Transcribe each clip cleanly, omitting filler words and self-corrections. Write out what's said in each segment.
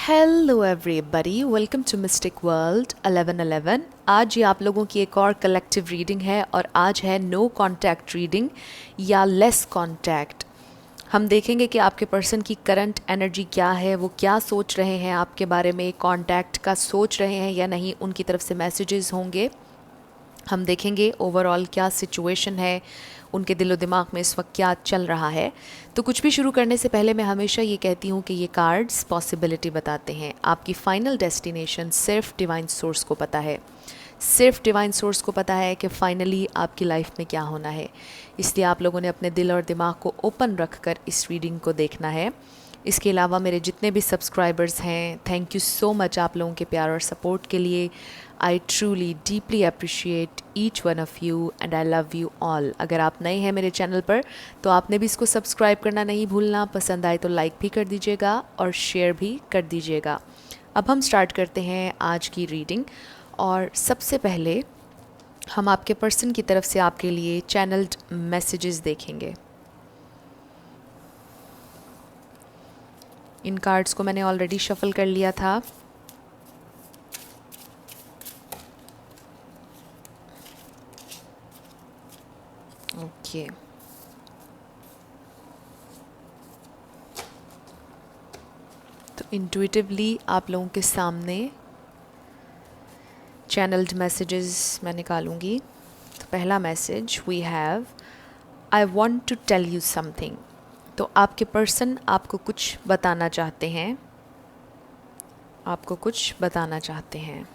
Hello everybody, welcome to mystic world 1111। आज ये आप लोगों की एक और कलेक्टिव रीडिंग है और आज है नो कांटेक्ट रीडिंग या लेस कांटेक्ट। हम देखेंगे कि आपके पर्सन की करंट एनर्जी क्या है, वो क्या सोच रहे हैं आपके बारे में, कांटेक्ट का सोच रहे हैं या नहीं, उनकी तरफ से मैसेजेस होंगे। हम देखेंगे ओवरऑल क्या सिचुएशन है, उनके दिलो दिमाग में इस वक्त क्या चल रहा है। तो कुछ भी शुरू करने से पहले मैं हमेशा ये कहती हूँ कि ये कार्ड्स पॉसिबिलिटी बताते हैं। आपकी फाइनल डेस्टिनेशन सिर्फ डिवाइन सोर्स को पता है, सिर्फ डिवाइन सोर्स को पता है कि फाइनली आपकी लाइफ में क्या होना है। इसलिए आप लोगों ने अपने दिल और दिमाग को ओपन रख कर इस रीडिंग को देखना है। इसके अलावा मेरे जितने भी सब्सक्राइबर्स हैं, थैंक यू सो मच आप लोगों के प्यार और सपोर्ट के लिए। I truly deeply appreciate each one of you and I love you all. अगर आप नए हैं मेरे चैनल पर तो आपने भी इसको सब्सक्राइब करना नहीं भूलना, पसंद आए तो लाइक भी कर दीजिएगा और शेयर भी कर दीजिएगा। अब हम स्टार्ट करते हैं आज की रीडिंग। और सबसे पहले हम आपके पर्सन की तरफ से आपके लिए चैनल्ड मैसेजेस देखेंगे। इन कार्ड्स को मैंने ऑलरेडी शफल कर लिया था। ओके, तो इंट्यूटिवली आप लोगों के सामने चैनल्ड मैसेजेस मैं निकालूंगी। तो पहला message we have, I want to tell you something. तो आपके पर्सन आपको कुछ बताना चाहते हैं, आपको कुछ बताना चाहते हैं।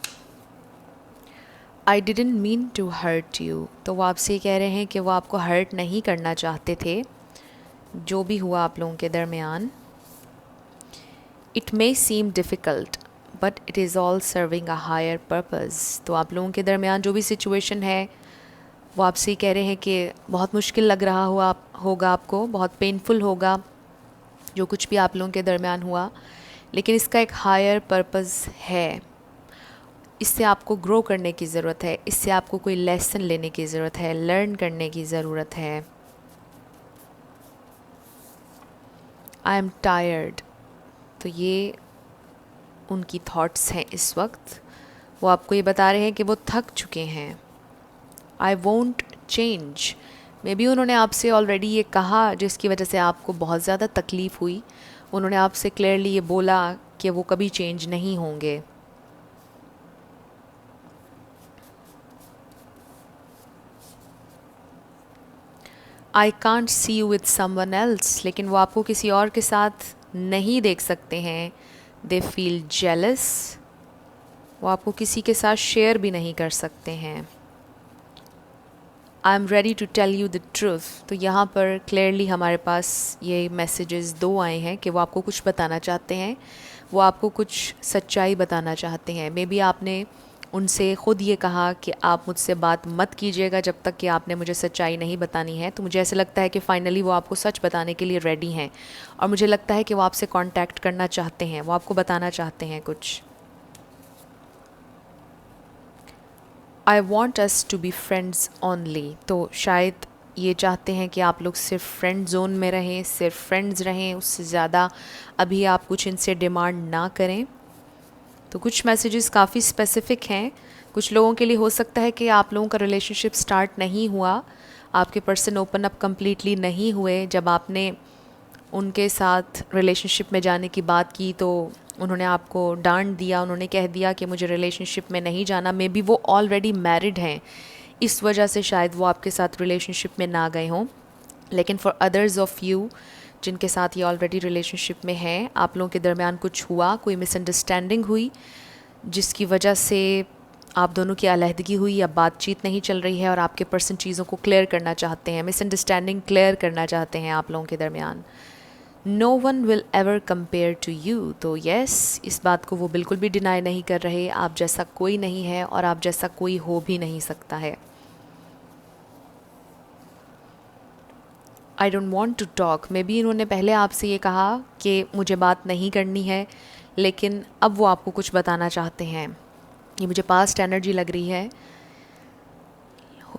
I didn't mean to hurt you. तो वो आपसे ये कह रहे हैं कि वो आपको हर्ट नहीं करना चाहते थे, जो भी हुआ आप लोगों के दरमियान। It may seem difficult but it is all serving a higher purpose. तो आप लोगों के दरमियान जो भी सिचुएशन है वो आपसे कह रहे हैं कि बहुत मुश्किल लग रहा होगा आपको, बहुत पेनफुल होगा जो कुछ भी आप लोगों के दरमियान हुआ, लेकिन इसका एक हायर पर्पज़ है। इससे आपको ग्रो करने की ज़रूरत है, इससे आपको कोई लेसन लेने की ज़रूरत है, लर्न करने की ज़रूरत है। I am tired. तो ये उनकी थॉट्स हैं इस वक्त। वो आपको ये बता रहे हैं कि वो थक चुके हैं। I won't change. May be उन्होंने आपसे ऑलरेडी ये कहा जिसकी वजह से आपको बहुत ज़्यादा तकलीफ़ हुई। उन्होंने आपसे क्लियरली ये बोला कि वो कभी चेंज नहीं होंगे। I can't see you with someone else. लेकिन वो आपको किसी और के साथ नहीं देख सकते हैं। They feel jealous. वो आपको किसी के साथ शेयर भी नहीं कर सकते हैं। I am ready to tell you the truth. तो यहाँ पर क्लियरली हमारे पास ये मैसेजेस दो आए हैं कि वो आपको कुछ बताना चाहते हैं, वो आपको कुछ सच्चाई बताना चाहते हैं। मे बी आपने उनसे ख़ुद ये कहा कि आप मुझसे बात मत कीजिएगा जब तक कि आपने मुझे सच्चाई नहीं बतानी है। तो मुझे ऐसा लगता है कि फ़ाइनली वो आपको सच बताने के लिए रेडी हैं और मुझे लगता है कि वो आपसे कांटेक्ट करना चाहते हैं, वो आपको बताना चाहते हैं कुछ। I want us to be friends only. तो शायद ये चाहते हैं कि आप लोग सिर्फ फ्रेंड जोन में रहें, सिर्फ फ्रेंड्स रहें, उससे ज़्यादा अभी आप कुछ इनसे डिमांड ना करें। तो कुछ मैसेजेस काफ़ी स्पेसिफ़िक हैं। कुछ लोगों के लिए हो सकता है कि आप लोगों का रिलेशनशिप स्टार्ट नहीं हुआ, आपके पर्सन ओपन अप कम्प्लीटली नहीं हुए। जब आपने उनके साथ रिलेशनशिप में जाने की बात की तो उन्होंने आपको डांट दिया, उन्होंने कह दिया कि मुझे रिलेशनशिप में नहीं जाना। मे बी वो ऑलरेडी मैरिड हैं, इस वजह से शायद वो आपके साथ रिलेशनशिप में ना गए हों। लेकिन फॉर अदर्स ऑफ़ यू जिनके साथ ये ऑलरेडी रिलेशनशिप में हैं, आप लोगों के दरमियान कुछ हुआ, कोई मिसअंडरस्टैंडिंग हुई जिसकी वजह से आप दोनों की अलहदगी हुई या बातचीत नहीं चल रही है और आपके पर्सन चीज़ों को क्लियर करना चाहते हैं, मिसअंडरस्टैंडिंग क्लियर करना चाहते हैं आप लोगों के दरमियान। No one will ever compare to you. तो येस, इस बात को वो बिल्कुल भी डिनाई नहीं कर रहे। आप जैसा कोई नहीं है और आप जैसा कोई हो भी नहीं सकता है। I don't want to talk. Maybe इन्होंने पहले आपसे ये कहा कि मुझे बात नहीं करनी है, लेकिन अब वो आपको कुछ बताना चाहते हैं। ये मुझे पास्ट एनर्जी लग रही है।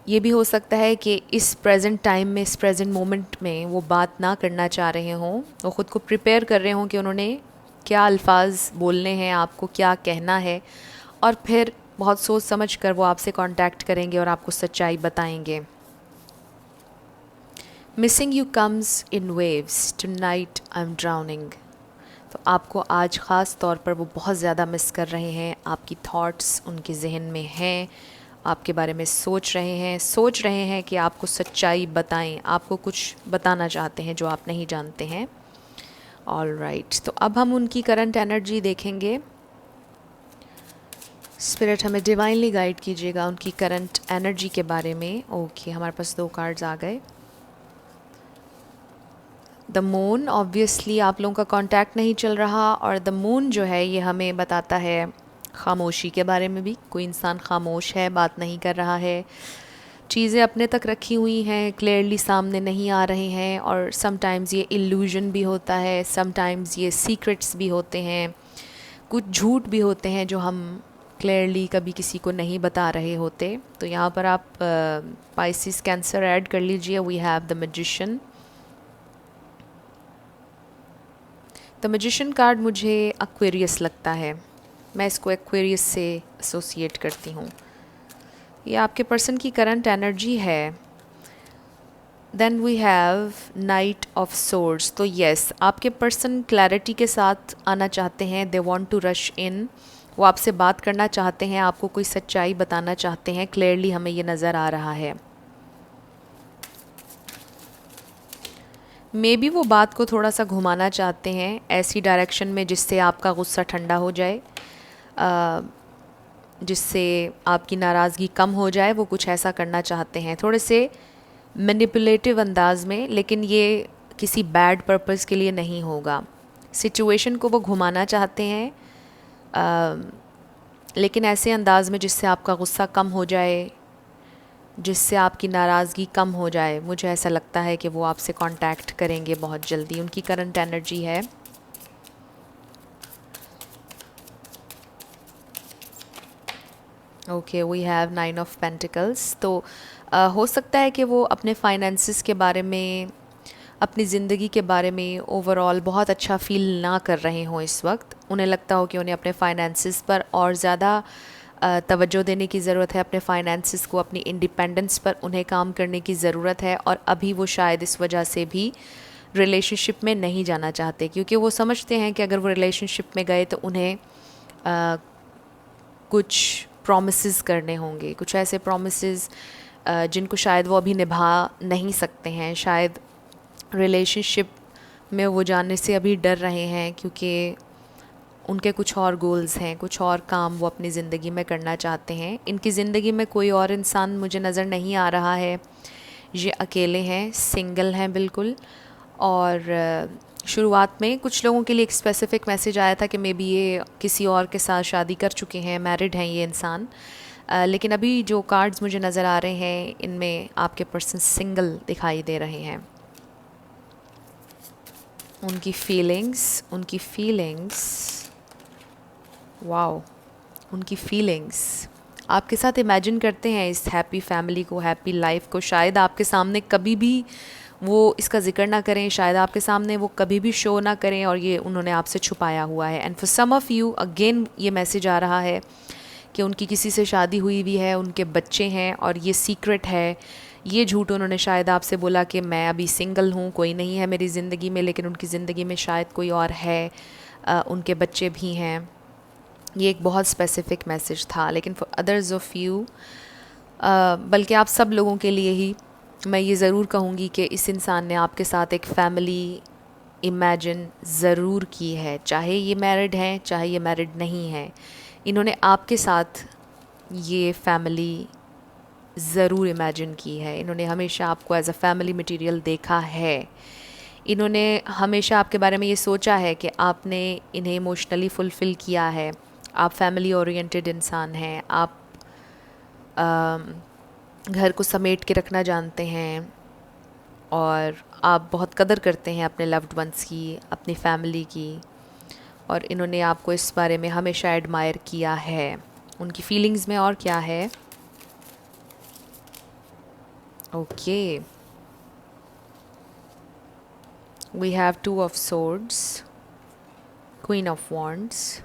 ये भी हो सकता है कि इस प्रेजेंट टाइम में, इस प्रेजेंट मोमेंट में वो बात ना करना चाह रहे हों, वो ख़ुद को प्रिपेयर कर रहे हों कि उन्होंने क्या अल्फाज बोलने हैं, आपको क्या कहना है, और फिर बहुत सोच समझ कर वो आपसे कांटेक्ट करेंगे और आपको सच्चाई बताएंगे। Missing you comes in waves, tonight I am drowning. तो आपको आज ख़ास तौर पर वो बहुत ज़्यादा मिस कर रहे हैं, आपकी थॉट्स उनके जहन में हैं, आपके बारे में सोच रहे हैं कि आपको सच्चाई बताएं, आपको कुछ बताना चाहते हैं जो आप नहीं जानते हैं। ऑल राइट, तो अब हम उनकी करंट एनर्जी देखेंगे। स्पिरिट हमें डिवाइनली गाइड कीजिएगा उनकी करंट एनर्जी के बारे में। ओके, हमारे पास 2 कार्ड्स आ गए। द मून, ऑब्वियसली आप लोगों का कांटेक्ट नहीं चल रहा, और द मून जो है ये हमें बताता है खामोशी के बारे में भी। कोई इंसान खामोश है, बात नहीं कर रहा है, चीज़ें अपने तक रखी हुई हैं, क्लियरली सामने नहीं आ रहे हैं, और समटाइम्स ये इल्यूजन भी होता है, समटाइम्स ये सीक्रेट्स भी होते हैं, कुछ झूठ भी होते हैं जो हम क्लियरली कभी किसी को नहीं बता रहे होते। तो यहाँ पर आप पाइसिस कैंसर ऐड कर लीजिए। We have the magician. The magician card मुझे एक्वेरियस लगता है, मैं इसको एक्वेरियस से एसोसिएट करती हूँ। ये आपके पर्सन की करंट एनर्जी है। Then we have knight of swords. तो यस, आपके पर्सन क्लैरिटी के साथ आना चाहते हैं, they want to rush in, वो आपसे बात करना चाहते हैं, आपको कोई सच्चाई बताना चाहते हैं, क्लियरली हमें ये नज़र आ रहा है। मे बी वो बात को थोड़ा सा घुमाना चाहते हैं ऐसी डायरेक्शन में जिससे आपका गुस्सा ठंडा हो जाए, जिससे आपकी नाराज़गी कम हो जाए। वो कुछ ऐसा करना चाहते हैं थोड़े से मैनिपुलेटिव अंदाज में, लेकिन ये किसी बैड पर्पस के लिए नहीं होगा। सिचुएशन को वो घुमाना चाहते हैं, लेकिन ऐसे अंदाज में जिससे आपका गुस्सा कम हो जाए, जिससे आपकी नाराज़गी कम हो जाए। मुझे ऐसा लगता है कि वो आपसे कांटेक्ट करेंगे बहुत जल्दी, उनकी करंट एनर्जी है। Okay, we have 9 of pentacles. तो हो सकता है कि वो अपने फाइनेंसिस के बारे में, अपनी ज़िंदगी के बारे में ओवरऑल बहुत अच्छा फील ना कर रहे हों इस वक्त। उन्हें लगता हो कि उन्हें अपने फाइनेंसिस पर और ज़्यादा तवज्जो देने की ज़रूरत है, अपने फाइनेंसिस को, अपनी इंडिपेंडेंस पर उन्हें काम करने की ज़रूरत है। और अभी वो शायद इस वजह से भी रिलेशनशिप में नहीं जाना चाहते, क्योंकि वो समझते हैं कि अगर वो रिलेशनशिप में गए तो उन्हें कुछ प्रॉमिसेस करने होंगे, कुछ ऐसे प्रॉमिसेस जिनको शायद वो अभी निभा नहीं सकते हैं। शायद रिलेशनशिप में वो जाने से अभी डर रहे हैं, क्योंकि उनके कुछ और गोल्स हैं, कुछ और काम वो अपनी ज़िंदगी में करना चाहते हैं। इनकी ज़िंदगी में कोई और इंसान मुझे नज़र नहीं आ रहा है, ये अकेले हैं, सिंगल हैं बिल्कुल। और शुरुआत में कुछ लोगों के लिए एक स्पेसिफ़िक मैसेज आया था कि मे बी ये किसी और के साथ शादी कर चुके हैं, मैरिड हैं ये इंसान। लेकिन अभी जो कार्ड्स मुझे नज़र आ रहे हैं इनमें आपके पर्सन सिंगल दिखाई दे रहे हैं। उनकी फीलिंग्स वाओ, उनकी फीलिंग्स आपके साथ इमेजिन करते हैं इस हैप्पी फैमिली को, हैप्पी लाइफ को। शायद आपके सामने कभी भी वो इसका जिक्र ना करें, शायद आपके सामने वो कभी भी शो ना करें, और ये उन्होंने आपसे छुपाया हुआ है। And for some of you again ये मैसेज आ रहा है कि उनकी किसी से शादी हुई भी है, उनके बच्चे हैं, और ये सीक्रेट है। ये झूठ उन्होंने शायद आपसे बोला कि मैं अभी सिंगल हूँ, कोई नहीं है मेरी ज़िंदगी में, लेकिन उनकी ज़िंदगी में शायद कोई और है, उनके बच्चे भी हैं। ये एक बहुत स्पेसिफ़िक मैसेज था। लेकिन फॉर अदर्स ऑफ़ यू, बल्कि आप सब लोगों के लिए ही मैं ये ज़रूर कहूँगी कि इस इंसान ने आपके साथ एक फ़ैमिली इमेजिन ज़रूर की है, चाहे ये मैरिड हैं, चाहे ये मैरिड नहीं हैं। इन्होंने आपके साथ ये फ़ैमिली ज़रूर इमेजिन की है। इन्होंने हमेशा आपको एज़ अ फैमिली मटेरियल देखा है। इन्होंने हमेशा आपके बारे में ये सोचा है कि आपने इन्हें इमोशनली फुलफ़िल किया है। आप फैमिली ओरिएंटेड इंसान हैं, आप घर को समेट के रखना जानते हैं, और आप बहुत कदर करते हैं अपने लव्ड वंस की, अपनी फैमिली की, और इन्होंने आपको इस बारे में हमेशा एडमायर किया है। उनकी फीलिंग्स में और क्या है? Okay, we have 2 of swords, queen of wands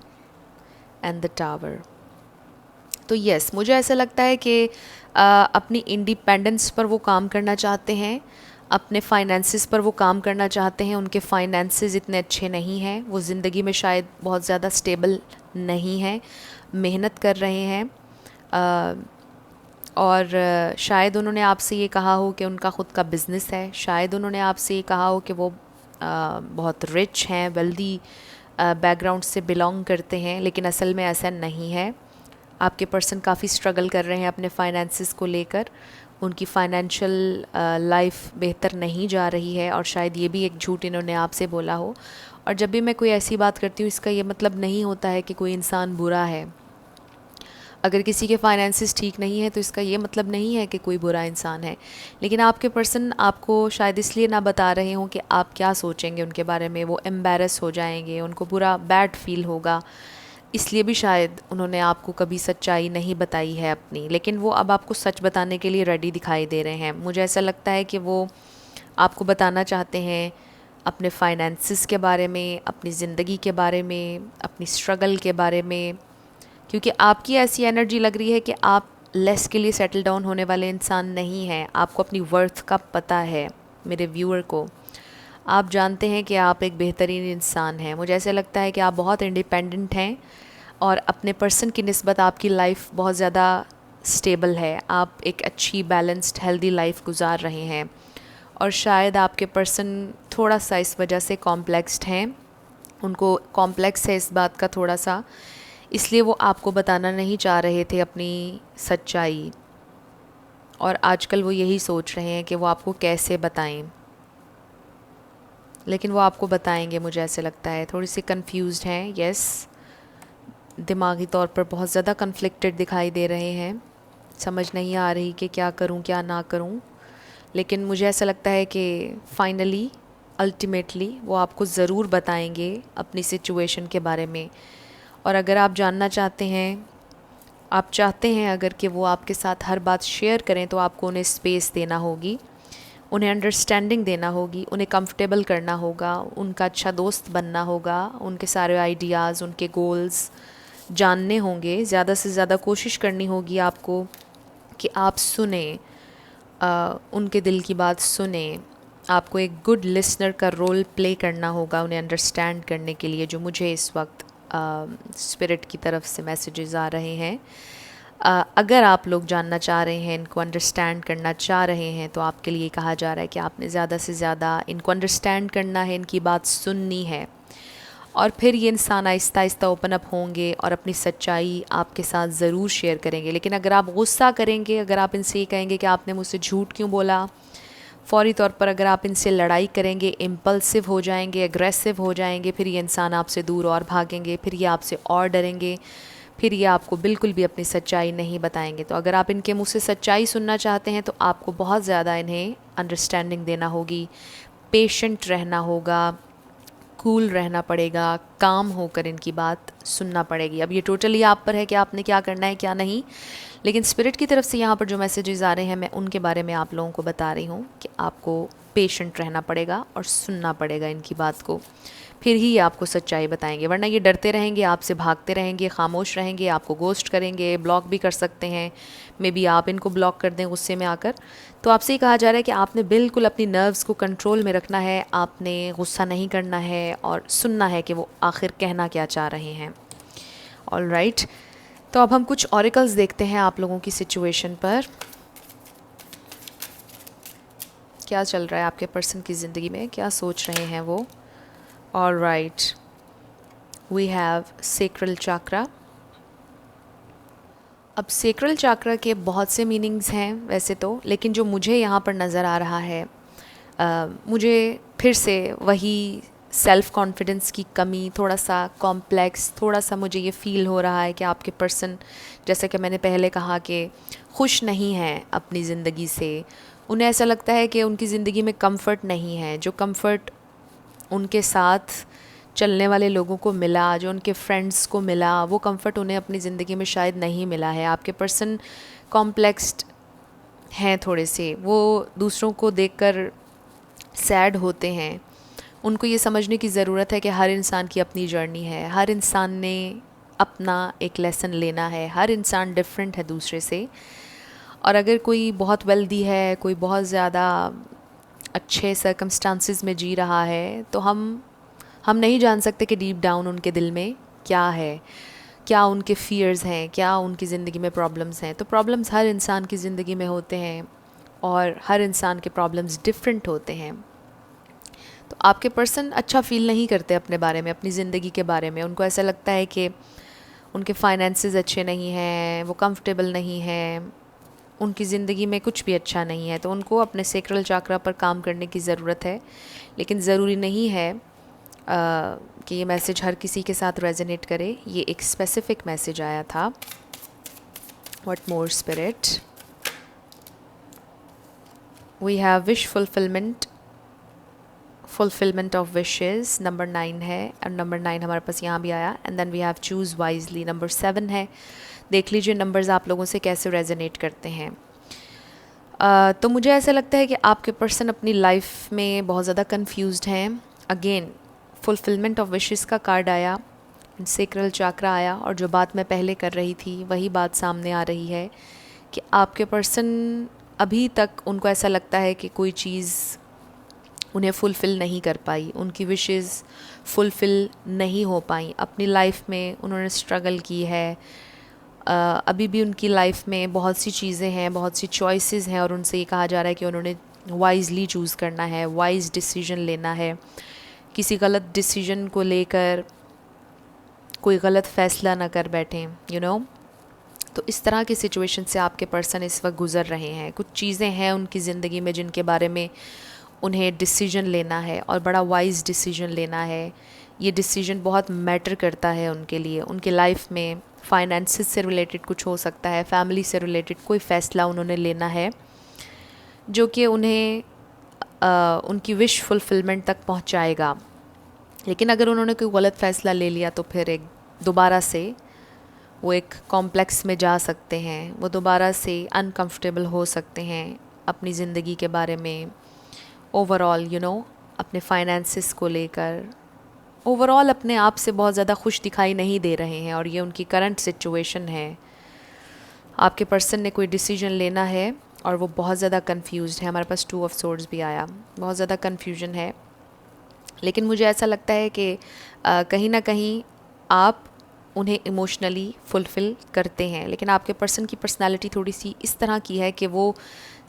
and the tower. तो यस, मुझे ऐसा लगता है कि अपनी इंडिपेंडेंस पर वो काम करना चाहते हैं, अपने फाइनेंसिस पर वो काम करना चाहते हैं। उनके फाइनेंसिस इतने अच्छे नहीं हैं, वो ज़िंदगी में शायद बहुत ज़्यादा स्टेबल नहीं हैं, मेहनत कर रहे हैं। और शायद उन्होंने आपसे ये कहा हो कि उनका ख़ुद का बिज़नेस है, शायद उन्होंने आपसे ये कहा हो कि वो बहुत रिच हैं, वेल्दी बैकग्राउंड से बिलोंग करते हैं, लेकिन असल में ऐसा नहीं है। आपके पर्सन काफ़ी स्ट्रगल कर रहे हैं अपने फाइनेंसिस को लेकर, उनकी फ़ाइनेंशियल लाइफ बेहतर नहीं जा रही है, और शायद ये भी एक झूठ इन्होंने आपसे बोला हो। और जब भी मैं कोई ऐसी बात करती हूँ, इसका ये मतलब नहीं होता है कि कोई इंसान बुरा है। अगर किसी के फाइनेंसिस ठीक नहीं है तो इसका ये मतलब नहीं है कि कोई बुरा इंसान है, लेकिन आपके पर्सन आपको शायद इसलिए ना बता रहे हों कि आप क्या सोचेंगे उनके बारे में, वो एम्बैरस हो जाएंगे, उनको बुरा बैड फील होगा, इसलिए भी शायद उन्होंने आपको कभी सच्चाई नहीं बताई है अपनी। लेकिन वो अब आपको सच बताने के लिए रेडी दिखाई दे रहे हैं। मुझे ऐसा लगता है कि वो आपको बताना चाहते हैं अपने फाइनेंसिस के बारे में, अपनी ज़िंदगी के बारे में, अपनी स्ट्रगल के बारे में, क्योंकि आपकी ऐसी एनर्जी लग रही है कि आप लेस के लिए सेटल डाउन होने वाले इंसान नहीं हैं। आपको अपनी वर्थ का पता है, मेरे व्यूअर को। आप जानते हैं कि आप एक बेहतरीन इंसान हैं। मुझे ऐसे लगता है कि आप बहुत इंडिपेंडेंट हैं और अपने पर्सन की निस्बत आपकी लाइफ बहुत ज़्यादा स्टेबल है। आप एक अच्छी बैलेंस्ड हेल्दी लाइफ गुजार रहे हैं, और शायद आपके पर्सन थोड़ा सा इस वजह से कॉम्प्लेक्स्ड हैं। उनको कॉम्प्लेक्स है इस बात का थोड़ा सा, इसलिए वो आपको बताना नहीं चाह रहे थे अपनी सच्चाई, और आजकल वो यही सोच रहे हैं कि वो आपको कैसे बताएं, लेकिन वो आपको बताएंगे। मुझे ऐसे लगता है थोड़ी सी कंफ्यूज्ड हैं, यस, दिमागी तौर पर बहुत ज़्यादा कन्फ्लिक्टेड दिखाई दे रहे हैं, समझ नहीं आ रही कि क्या करूं क्या ना करूं। लेकिन मुझे ऐसा लगता है कि फाइनली अल्टीमेटली वो आपको ज़रूर बताएंगे अपनी सिचुएशन के बारे में। और अगर आप जानना चाहते हैं, आप चाहते हैं अगर कि वो आपके साथ हर बात शेयर करें, तो आपको उन्हें स्पेस देना होगी, उन्हें अंडरस्टैंडिंग देना होगी, उन्हें कंफर्टेबल करना होगा, उनका अच्छा दोस्त बनना होगा, उनके सारे आइडियाज़, उनके गोल्स जानने होंगे। ज़्यादा से ज़्यादा कोशिश करनी होगी आपको कि आप सुने, उनके दिल की बात सुने। आपको एक गुड लिसनर का रोल प्ले करना होगा उन्हें अंडरस्टैंड करने के लिए, जो मुझे इस वक्त स्पिरिट की तरफ से मैसेजेस आ रहे हैं। अगर आप लोग जानना चाह रहे हैं, इनको अंडरस्टैंड करना चाह रहे हैं, तो आपके लिए कहा जा रहा है कि आपने ज़्यादा से ज़्यादा इनको अंडरस्टैंड करना है, इनकी बात सुननी है, और फिर ये इंसान आहिस्ता आहिस्ता ओपन अप होंगे और अपनी सच्चाई आपके साथ ज़रूर शेयर करेंगे। लेकिन अगर आप गुस्सा करेंगे, अगर आप इनसे ये कहेंगे कि आपने मुझसे झूठ क्यों बोला, फ़ौरी तौर पर अगर आप इनसे लड़ाई करेंगे, इम्पल्सिव हो जाएंगे, एग्रेसिव हो जाएंगे, फिर ये इंसान आपसे दूर और भागेंगे, फिर ये आपसे और डरेंगे, फिर ये आपको बिल्कुल भी अपनी सच्चाई नहीं बताएंगे। तो अगर आप इनके मुँह से सच्चाई सुनना चाहते हैं, तो आपको बहुत ज़्यादा इन्हें अंडरस्टैंडिंग देना होगी, पेशेंट रहना होगा, कूल रहना पड़ेगा, काम होकर इनकी बात सुनना पड़ेगी। अब ये टोटली आप पर है कि आपने क्या करना है क्या नहीं, लेकिन स्पिरिट की तरफ से यहाँ पर जो मैसेजेस आ रहे हैं, मैं उनके बारे में आप लोगों को बता रही हूँ कि आपको पेशेंट रहना पड़ेगा और सुनना पड़ेगा इनकी बात को, फिर ही ये आपको सच्चाई बताएंगे। वरना ये डरते रहेंगे, आपसे भागते रहेंगे, खामोश रहेंगे, आपको गोस्ट करेंगे, ब्लॉक भी कर सकते हैं, मे बी आप इनको ब्लॉक कर दें गुस्से में आकर। तो आपसे ये कहा जा रहा है कि आपने बिल्कुल अपनी नर्व्स को कंट्रोल में रखना है, आपने गुस्सा नहीं करना है और सुनना है कि वो आखिर कहना क्या चाह रहे हैं। ऑल राइट, तो अब हम कुछ ऑरिकल्स देखते हैं आप लोगों की सिचुएशन पर। क्या चल रहा है आपके पर्सन की ज़िंदगी में, क्या सोच रहे हैं वो। All right, we have sacral chakra। अब सेक्रल चाक्रा के बहुत से मीनिंग्स हैं वैसे तो, लेकिन जो मुझे यहाँ पर नज़र आ रहा है, मुझे फिर से वही सेल्फ़ कॉन्फिडेंस की कमी, थोड़ा सा कॉम्प्लेक्स, थोड़ा सा मुझे ये फ़ील हो रहा है कि आपके पर्सन, जैसे कि मैंने पहले कहा, कि खुश नहीं हैं अपनी ज़िंदगी से। उन्हें ऐसा लगता है कि उनकी ज़िंदगी में कंफर्ट नहीं है, जो कंफर्ट उनके साथ चलने वाले लोगों को मिला, जो उनके फ्रेंड्स को मिला, वो कंफर्ट उन्हें अपनी ज़िंदगी में शायद नहीं मिला है। आपके पर्सन कॉम्प्लेक्स्ड हैं थोड़े से, वो दूसरों को देखकर सैड होते हैं, उनको ये समझने की ज़रूरत है कि हर इंसान की अपनी जर्नी है, हर इंसान ने अपना एक लेसन लेना है, हर इंसान डिफरेंट है दूसरे से। और अगर कोई बहुत वेल्दी है, कोई बहुत ज़्यादा अच्छे सर्कमस्टांसिस में जी रहा है, तो हम नहीं जान सकते कि डीप डाउन उनके दिल में क्या है, क्या उनके फ़ियर्स हैं, क्या उनकी ज़िंदगी में प्रॉब्लम्स हैं। तो प्रॉब्लम्स हर इंसान की ज़िंदगी में होते हैं और हर इंसान के प्रॉब्लम्स डिफरेंट होते हैं। तो आपके पर्सन अच्छा फ़ील नहीं करते अपने बारे में, अपनी ज़िंदगी के बारे में। उनको ऐसा लगता है कि उनके फाइनेंसेस अच्छे नहीं हैं, वो कंफर्टेबल नहीं हैं, उनकी ज़िंदगी में कुछ भी अच्छा नहीं है। तो उनको अपने सेक्रल चाक्रा पर काम करने की ज़रूरत है। लेकिन ज़रूरी नहीं है कि ये मैसेज हर किसी के साथ रेजोनेट करे। ये एक स्पेसिफिक मैसेज आया था। What more spirit? We have wish fulfilment of wishes, number 9 है, और नंबर 9 हमारे पास यहाँ भी आया। And then we have choose wisely, number 7 है। देख लीजिए नंबर्स आप लोगों से कैसे रेजोनेट करते हैं। तो मुझे ऐसा लगता है कि आपके पर्सन अपनी लाइफ में बहुत ज़्यादा कंफ्यूज्ड हैं। अगेन फुलफिलमेंट ऑफ विशेस का कार्ड आया, सेक्रल चाक्रा आया, और जो बात मैं पहले कर रही थी वही बात सामने आ रही है कि आपके पर्सन अभी तक उनको ऐसा लगता है कि कोई चीज़ उन्हें फुलफ़िल नहीं कर पाई, उनकी विशेस फुलफ़िल नहीं हो पाई। अपनी लाइफ में उन्होंने स्ट्रगल की है, अभी भी उनकी लाइफ में बहुत सी चीज़ें हैं, बहुत सी चॉइसेस हैं, और उनसे ये कहा जा रहा है कि उन्होंने वाइजली चूज़ करना है, वाइज डिसीजन लेना है। किसी गलत डिसीजन को लेकर कोई गलत फ़ैसला ना कर बैठें, यू नो। तो इस तरह की सिचुएशन से आपके पर्सन इस वक्त गुज़र रहे हैं। कुछ चीज़ें हैं उनकी ज़िंदगी में जिनके बारे में उन्हें डिसीजन लेना है, और बड़ा वाइज डिसीजन लेना है। ये डिसीजन बहुत मैटर करता है उनके लिए। उनके लाइफ में फाइनेंसेस से रिलेटेड कुछ हो सकता है, फैमिली से रिलेटेड कोई फ़ैसला उन्होंने लेना है जो कि उन्हें उनकी विश फुलफिलमेंट तक पहुंचाएगा। लेकिन अगर उन्होंने कोई गलत फ़ैसला ले लिया तो फिर एक दोबारा से वो एक कॉम्प्लेक्स में जा सकते हैं, वो दोबारा से अनकंफर्टेबल हो सकते हैं अपनी ज़िंदगी के बारे में, ओवरऑल यू नो, अपने फाइनेंसेस को लेकर, ओवरऑल अपने आप से बहुत ज़्यादा खुश दिखाई नहीं दे रहे हैं। और ये उनकी करंट सिचुएशन है। आपके पर्सन ने कोई डिसीजन लेना है और वो बहुत ज़्यादा कंफ्यूज्ड है। हमारे पास 2 ऑफ सोर्ड्स भी आया, बहुत ज़्यादा कंफ्यूजन है। लेकिन मुझे ऐसा लगता है कि कहीं ना कहीं आप उन्हें इमोशनली फुलफ़िल करते हैं। लेकिन आपके पर्सन की पर्सनालिटी थोड़ी सी इस तरह की है कि वो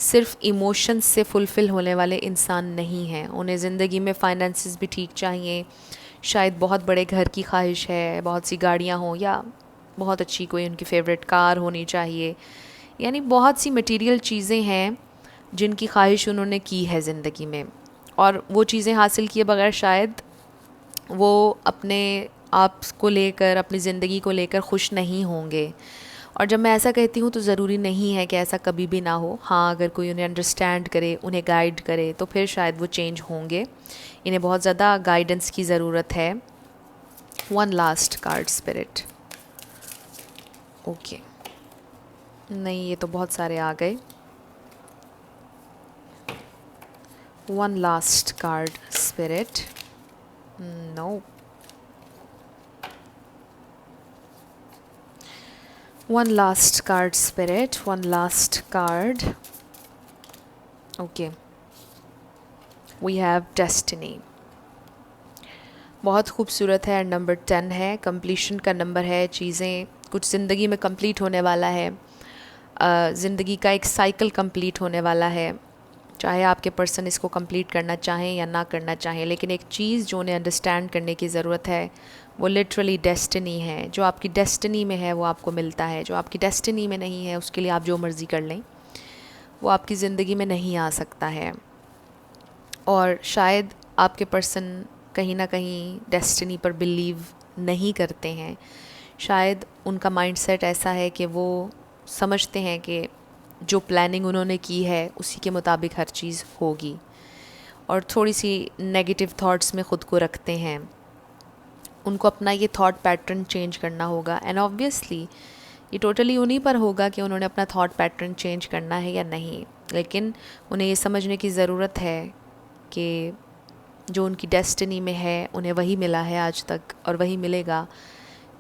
सिर्फ इमोशंस से फुलफ़िल होने वाले इंसान नहीं हैं। उन्हें ज़िंदगी में फाइनेंसेस भी ठीक चाहिए, शायद बहुत बड़े घर की ख्वाहिश है, बहुत सी गाड़ियाँ हों, या बहुत अच्छी कोई उनकी फ़ेवरेट कार होनी चाहिए। यानी बहुत सी मटेरियल चीज़ें हैं जिनकी ख्वाहिश उन्होंने की है ज़िंदगी में, और वो चीज़ें हासिल किए बगैर शायद वो अपने आप को लेकर, अपनी ज़िंदगी को लेकर खुश नहीं होंगे। और जब मैं ऐसा कहती हूँ तो ज़रूरी नहीं है कि ऐसा कभी भी ना हो। हाँ, अगर कोई उन्हें अंडरस्टैंड करे, उन्हें गाइड करे, तो फिर शायद वो चेंज होंगे। इन्हें बहुत ज़्यादा गाइडेंस की ज़रूरत है। 1 लास्ट कार्ड स्पिरिट। ओके, नहीं, ये तो बहुत सारे आ गए। 1 last card spirit. No, 1 last card spirit, 1 last card. Okay, we have destiny. बहुत खूबसूरत है। नंबर 10 है, कंप्लीशन का नंबर है। चीज़ें कुछ ज़िंदगी में कंप्लीट होने वाला है, ज़िंदगी का एक साइकिल कंप्लीट होने वाला है। चाहे आपके पर्सन इसको कंप्लीट करना चाहें या ना करना चाहें, लेकिन एक चीज़ जो उन्हें अंडरस्टैंड करने की ज़रूरत है वो लिटरली डेस्टिनी है। जो आपकी डेस्टिनी में है वो आपको मिलता है, जो आपकी डेस्टिनी में नहीं है उसके लिए आप जो मर्ज़ी कर लें, वो आपकी ज़िंदगी में नहीं आ सकता है। और शायद आपके पर्सन कहीं ना कहीं डेस्टिनी पर बिलीव नहीं करते हैं। शायद उनका माइंडसेट ऐसा है कि वो समझते हैं कि जो प्लानिंग उन्होंने की है उसी के मुताबिक हर चीज़ होगी, और थोड़ी सी नेगेटिव थॉट्स में ख़ुद को रखते हैं। उनको अपना ये थॉट पैटर्न चेंज करना होगा, एंड ऑब्वियसली ये टोटली उन्हीं पर होगा कि उन्होंने अपना थॉट पैटर्न चेंज करना है या नहीं। लेकिन उन्हें ये समझने की ज़रूरत है कि जो उनकी डेस्टिनी में है उन्हें वही मिला है आज तक, और वही मिलेगा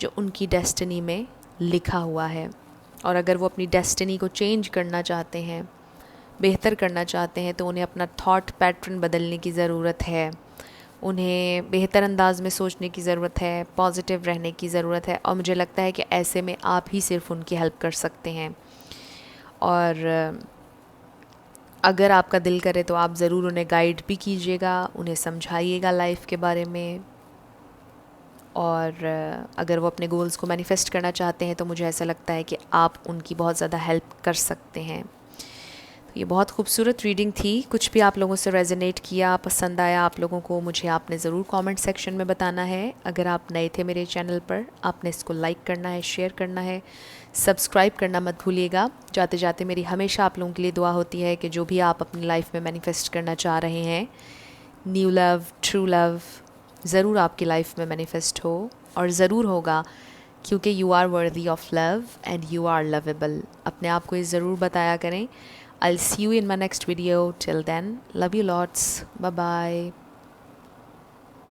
जो उनकी डेस्टिनी में लिखा हुआ है। और अगर वो अपनी डेस्टिनी को चेंज करना चाहते हैं, बेहतर करना चाहते हैं, तो उन्हें अपना थॉट पैटर्न बदलने की ज़रूरत है, उन्हें बेहतर अंदाज में सोचने की ज़रूरत है, पॉजिटिव रहने की ज़रूरत है। और मुझे लगता है कि ऐसे में आप ही सिर्फ उनकी हेल्प कर सकते हैं। और अगर आपका दिल करे तो आप ज़रूर उन्हें गाइड भी कीजिएगा, उन्हें समझाइएगा लाइफ के बारे में। और अगर वो अपने गोल्स को मैनिफेस्ट करना चाहते हैं तो मुझे ऐसा लगता है कि आप उनकी बहुत ज़्यादा हेल्प कर सकते हैं। तो ये बहुत खूबसूरत रीडिंग थी। कुछ भी आप लोगों से रेजोनेट किया, पसंद आया आप लोगों को, मुझे आपने ज़रूर कमेंट सेक्शन में बताना है। अगर आप नए थे मेरे चैनल पर, आपने इसको लाइक करना है, शेयर करना है, सब्सक्राइब करना मत भूलिएगा। जाते जाते मेरी हमेशा आप लोगों के लिए दुआ होती है कि जो भी आप अपनी लाइफ में मैनिफेस्ट करना चाह रहे हैं, न्यू लव, ट्रू लव, ज़रूर आपकी लाइफ में मैनिफेस्ट हो, और ज़रूर होगा, क्योंकि you are worthy of love and you are lovable. अपने आप को ये ज़रूर बताया करें। I will see you in my next video. Till then, love you lots, bye bye.